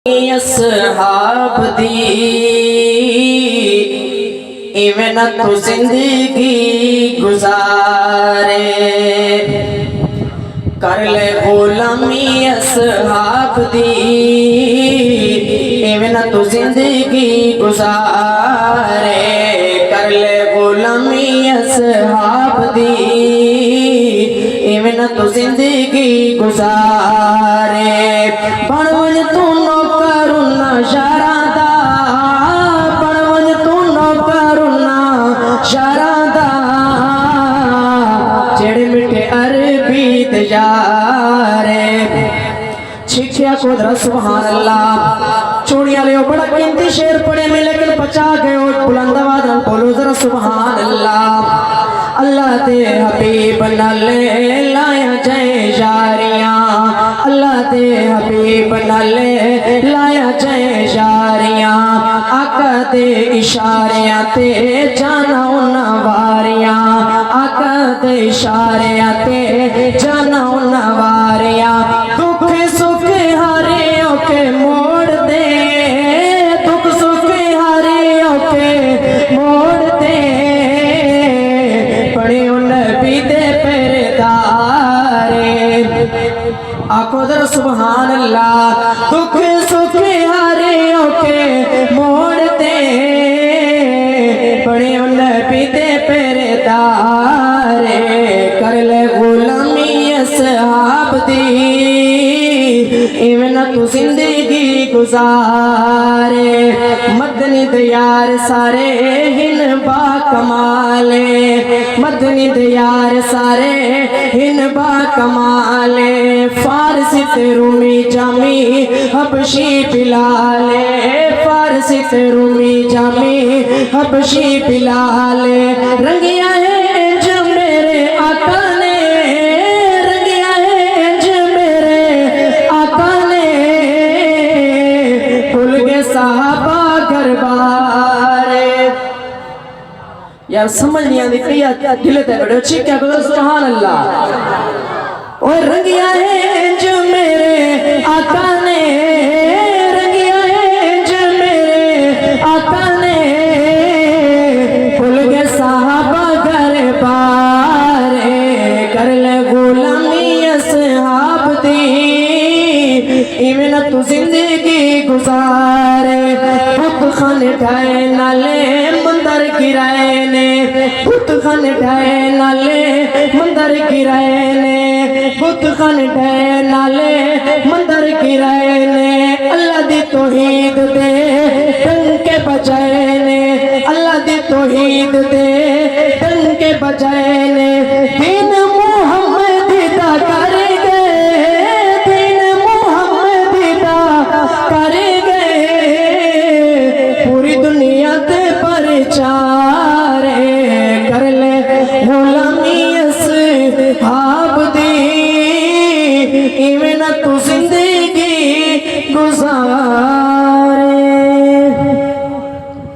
असहाब दी इवें न तू जिंदगी गुजारे कर ले गुलामी असहाब दी इवें न तू जिंदगी गुजारे कर ले गुलामी असहाब दी इवें न तू जिंदगी गुजारे बनवज तू शरादा बनवज तू नौकरुना शरादा जेड़े मिठे अरबी तजारे शिक्षा को दर सुभान अल्लाह चूड़ियां ले बड़ा कीमती शेर पड़े में लेकिन बचा गए बुलंद आवाज में बोलो जरा सुभान अल्लाह। अल्लाह दे हबीब नाले लाया जय जारियां अल्लाह दे हबीब नाले लाया जय जारियां आका दे इशारियां ते जाना उन्ना वारियां आका दे इशारियां ते जाना उन्ना वारियां दुख सुख हरियों के मोड़ दे दुख सुख हरियों के मोड़ दे पड़े नबी दे पहरेदारे आखो दर सुभान अल्लाह दुख सुख हरियों के मोड़ दे पड़े नबी दे पहरेदारे कर ले गुलामी असहाब दी इवें न तू जिंदगी गुजारे मदनी दयार सारे हिन बा कमाले मदनी दयार सारे हिन बा कमाले फारसी ते रूमी जामी हबशी बिलाले फारसी ते रूमी जामी हबशी बिलाले रंगिया है जो मेरे आका ने रंगिया है जो मेरे आका ने भूल गए साहबा गरबारे यार समझ नहीं आती कई दिल ते बड़े अच्छी क्या बोलो सुभान अल्लाह और रंगिया है जो मेरे आका ने रंगिया है जो मेरे आका ने भूल गए साहबा गरबारे कर ले गुलामी असहाब दी इवें न तू जिंदगी गुजारे बुत खान ढाए नाले मंदर गिराए ने बुत खान ढाए नाले मंदर गिराए ने बुत खान ढाए नाले मंदर गिराए ने अल्लाह दी तौहीद दे डंके बजाए ने अल्लाह दी तौहीद दे डंके बजाए ने दीन मुहम्मद दा कर गए दीन मुहम्मद दा कर गए पूरी दुनिया ते प्रचारे कर ले गुलामी असहाब दी इवें